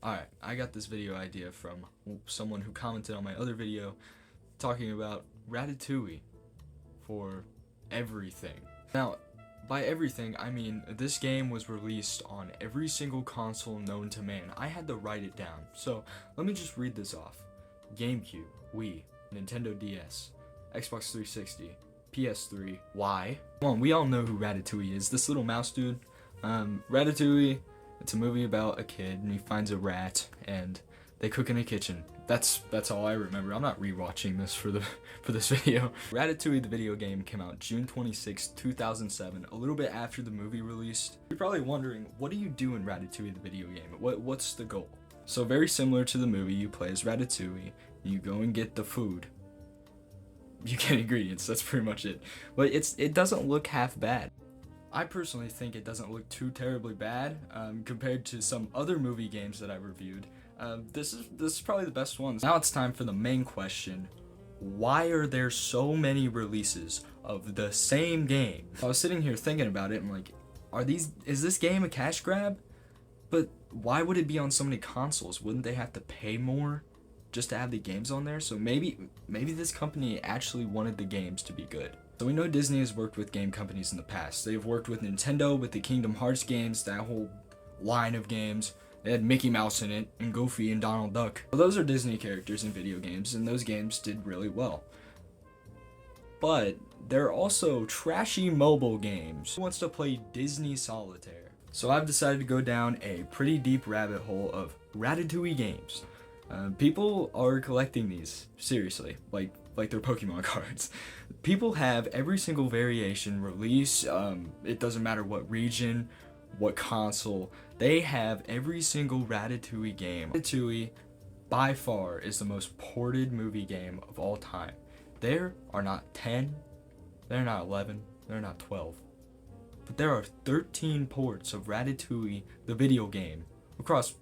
Alright, I got this video idea from someone who commented on my other video talking about Ratatouille for everything. Now, by everything, I mean this game was released on every single console known to man. I had to write it down, so let me just read this off. GameCube, Wii, Nintendo DS, Xbox 360, PS3, why? Come on, we all know who Ratatouille is, this little mouse dude. Ratatouille, it's a movie about a kid and he finds a rat and they cook in a kitchen. That's all I remember. I'm not rewatching this for this video. Ratatouille the video game came out June 26, 2007, a little bit after the movie released. You're probably wondering, what do you do in Ratatouille the video game? What's the goal? So very similar to the movie, you play as Ratatouille, you go and get the food. You get ingredients, that's pretty much it. But it doesn't look half bad. I personally think it doesn't look too terribly bad compared to some other movie games that I reviewed. This is probably the best one. Now it's time for the main question. Why are there so many releases of the same game? I was sitting here thinking about it and like, is this game a cash grab? But why would it be on so many consoles? Wouldn't they have to pay more just to have the games on there? So maybe this company actually wanted the games to be good. So we know Disney has worked with game companies in the past. They've worked with Nintendo with the Kingdom Hearts games, that whole line of games. They had Mickey Mouse in it, and Goofy and Donald Duck. Well, those are Disney characters in video games, and those games did really well. But there are also trashy mobile games. Who wants to play Disney Solitaire? So I've decided to go down a pretty deep rabbit hole of Ratatouille games. People are collecting these, seriously, like they're Pokemon cards. People have every single variation release, it doesn't matter what region, what console, they have every single Ratatouille game. Ratatouille, by far, is the most ported movie game of all time. There are not 10, they're not 11, they're not 12. But there are 13 ports of Ratatouille, the video game, across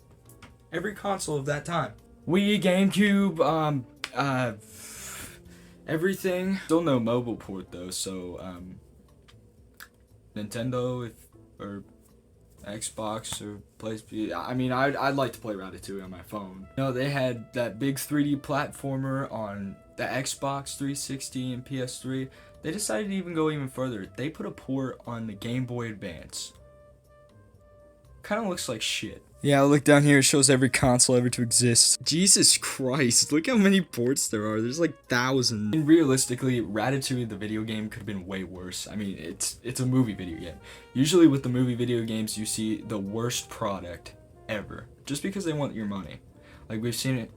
every console of that time. Wii, GameCube, everything. Still no mobile port though, so Nintendo or Xbox or PlayStation. I mean, I'd like to play Ratatouille on my phone. You know, they had that big 3D platformer on the Xbox 360 and PS3. They decided to even go even further. They put a port on the Game Boy Advance. Kind of looks like shit. Yeah, look down here, it shows every console ever to exist. Jesus Christ, look how many ports there are. There's like thousands. And realistically, Ratatouille the video game could have been way worse. I mean, it's a movie video game. Usually with the movie video games, you see the worst product ever, just because they want your money. Like we've seen it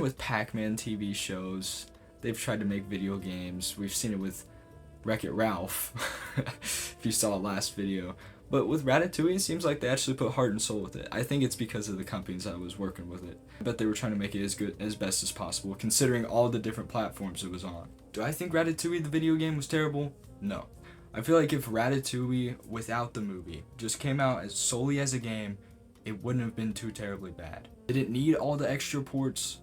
with Pac-Man TV shows. They've tried to make video games. We've seen it with Wreck-It Ralph, if you saw last video. But with Ratatouille, it seems like they actually put heart and soul with it. I think it's because of the companies that was working with it. I bet they were trying to make it as best as possible, considering all the different platforms it was on. Do I think Ratatouille the video game was terrible? No. I feel like if Ratatouille, without the movie, just came out solely as a game, it wouldn't have been too terribly bad. Did it need all the extra ports?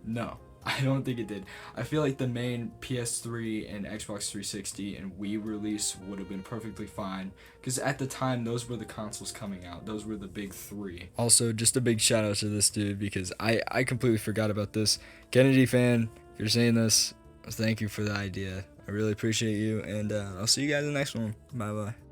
No. I don't think it did. I feel like the main PS3 and Xbox 360 and Wii release would have been perfectly fine, because at the time those were the consoles coming out. Those were the big three. Also, just a big shout out to this dude, because I completely forgot about this. Kennedy fan, if you're saying this, thank you for the idea. I really appreciate you, and I'll see you guys in the next one. Bye bye.